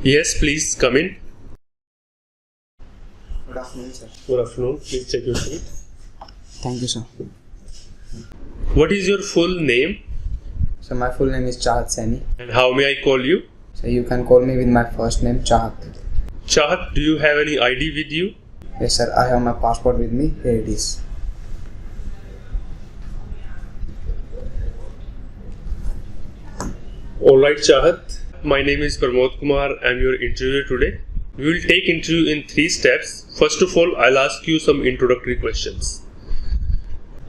Yes, please come in. Good afternoon, sir. Good afternoon. Please take your seat. Thank you, sir. What is your full name So my full name is Chahat Saini. and how may I call you? So you can call me with my first name, Chahat. Chahat, do you have any ID with you? Yes, sir. I have my passport with me. Here it is. Alright, Chahat. My name is Pramod Kumar. I am your interviewer today. We will take interview in 3 steps. First of all, I'll ask you some introductory questions.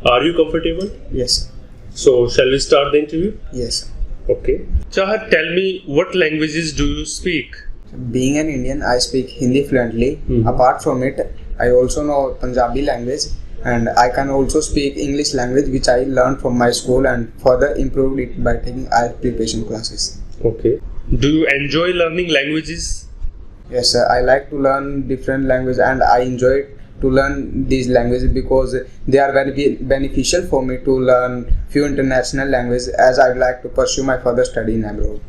Are you comfortable? Yes, sir. So, shall we start the interview? Yes, sir. Okay. Chahat, tell me what languages do you speak? Being an Indian, I speak Hindi fluently. Apart from it, I also know Punjabi language and I can also speak English language, which I learned from my school and further improved it by taking IELTS preparation classes. Okay. Do you enjoy learning languages? Yes, sir. I like to learn different languages and I enjoy to learn these languages because they are very beneficial for me to learn few international languages as I would like to pursue my further study in abroad.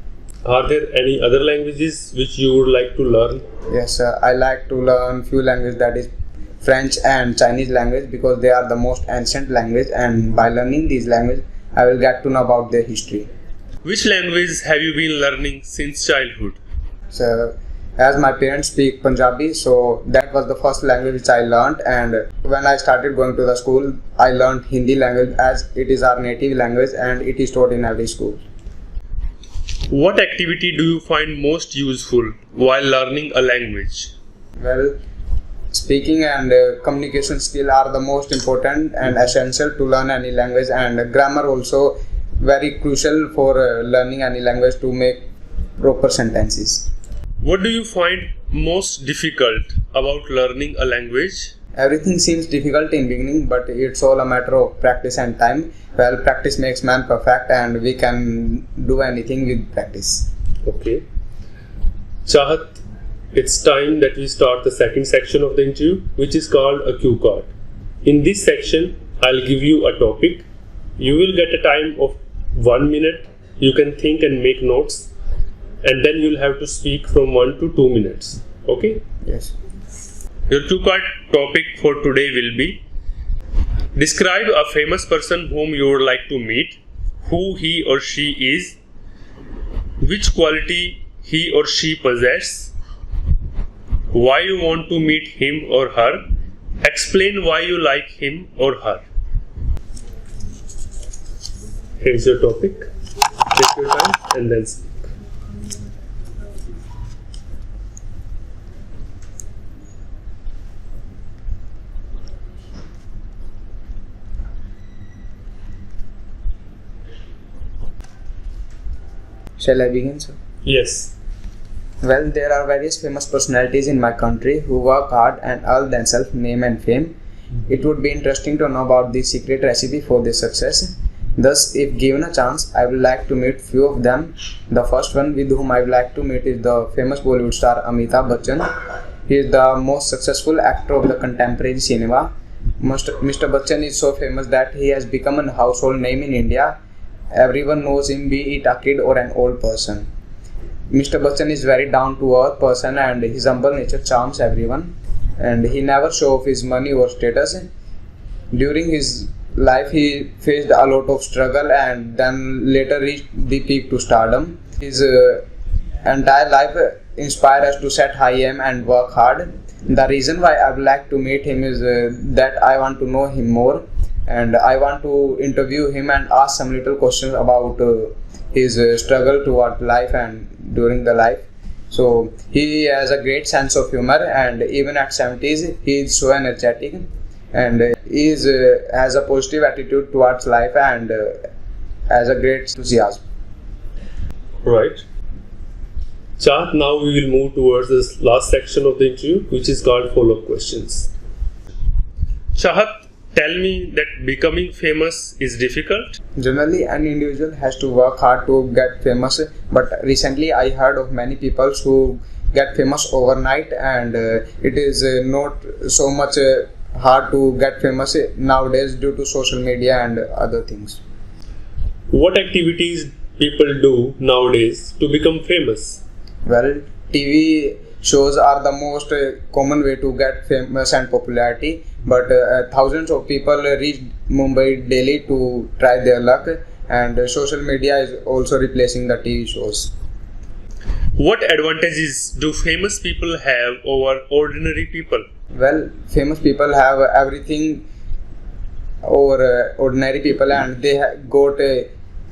Are there any other languages which you would like to learn? Yes, sir. I like to learn few languages, that is French and Chinese language, because they are the most ancient language and by learning these languages I will get to know about their history. Which language have you been learning since childhood? So as my parents speak Punjabi, so that was the first language which I learned, and when I started going to the school I learned Hindi language as it is our native language and it is taught in every school. What activity do you find most useful while learning a language? Well, speaking and communication skill are the most important and essential to learn any language, and grammar also very crucial for learning any language to make proper sentences. What do you find most difficult about learning a language? Everything seems difficult in beginning, but it's all a matter of practice and time. Well, practice makes man perfect and we can do anything with practice. Okay. Chahat, it's time that we start the second section of the interview, which is called a cue card. In this section, I'll give you a topic. You will get a time of 1 minute. You can think and make notes, and then you'll have to speak from 1 to 2 minutes. Okay? Yes. Your cue card topic for today will be: describe a famous person whom you would like to meet, who he or she is, which quality he or she possesses, why you want to meet him or her, explain why you like him or her. Here's your topic. Take your time and then speak. Shall I begin, sir? Yes. Well, there are various famous personalities in my country who work hard and earn themselves name and fame. It would be interesting to know about the secret recipe for their success. Thus, if given a chance, I would like to meet few of them. The first one with whom I would like to meet is the famous Bollywood star Amitabh Bachchan. He is the most successful actor of the contemporary cinema. Mr. Bachchan is so famous that he has become a household name in India. Everyone knows him, be it a kid or an old person. Mr. Bachchan is very down-to-earth person and his humble nature charms everyone. And he never show off his money or status. During his life, he faced a lot of struggle and then later reached the peak to stardom. His entire life inspires us to set high aim and work hard. The reason why I would like to meet him is that I want to know him more. And I want to interview him and ask some little questions about his struggle toward life and during the life. So he has a great sense of humor, and even at 70s he is so energetic and has a positive attitude towards life and has a great enthusiasm. Right. Chahat, now we will move towards this last section of the interview, which is called follow-up questions. Chahat, tell me that becoming famous is difficult. Generally, an individual has to work hard to get famous, but recently I heard of many people who get famous overnight, and it is not so much hard to get famous nowadays due to social media and other things. What activities people do nowadays to become famous? Well, TV shows are the most common way to get famous and popularity, but thousands of people reach Mumbai daily to try their luck, and social media is also replacing the TV shows. What advantages do famous people have over ordinary people? Well, famous people have everything over ordinary people, and they got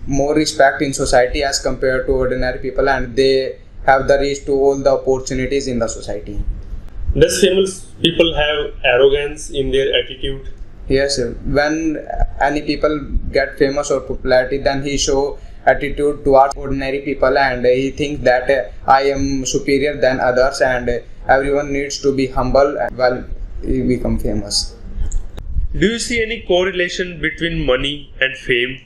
more respect in society as compared to ordinary people, and they have the reach to all the opportunities in the society. Does famous people have arrogance in their attitude? Yes, when any people get famous or popularity, then he show attitude towards ordinary people, and he thinks that I am superior than others, and everyone needs to be humble while he become famous. Do you see any correlation between money and fame?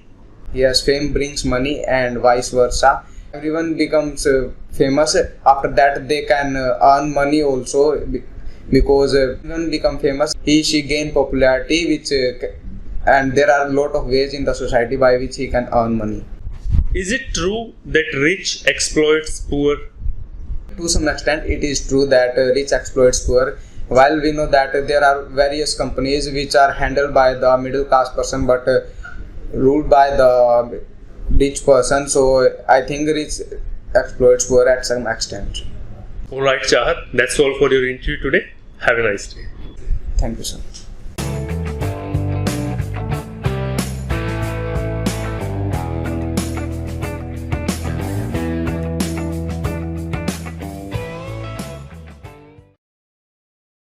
Yes, fame brings money and vice versa. Everyone becomes famous. After that, they can earn money also because when become famous, she gain popularity, which and there are a lot of ways in the society by which he can earn money. Is it true that rich exploits poor? To some extent, it is true that rich exploits poor. While we know that there are various companies which are handled by the middle class person, but ruled by the rich person, so I think rich exploits poor at some extent. Alright, Chahat, that's all for your interview today. Have a nice day. Thank you, sir.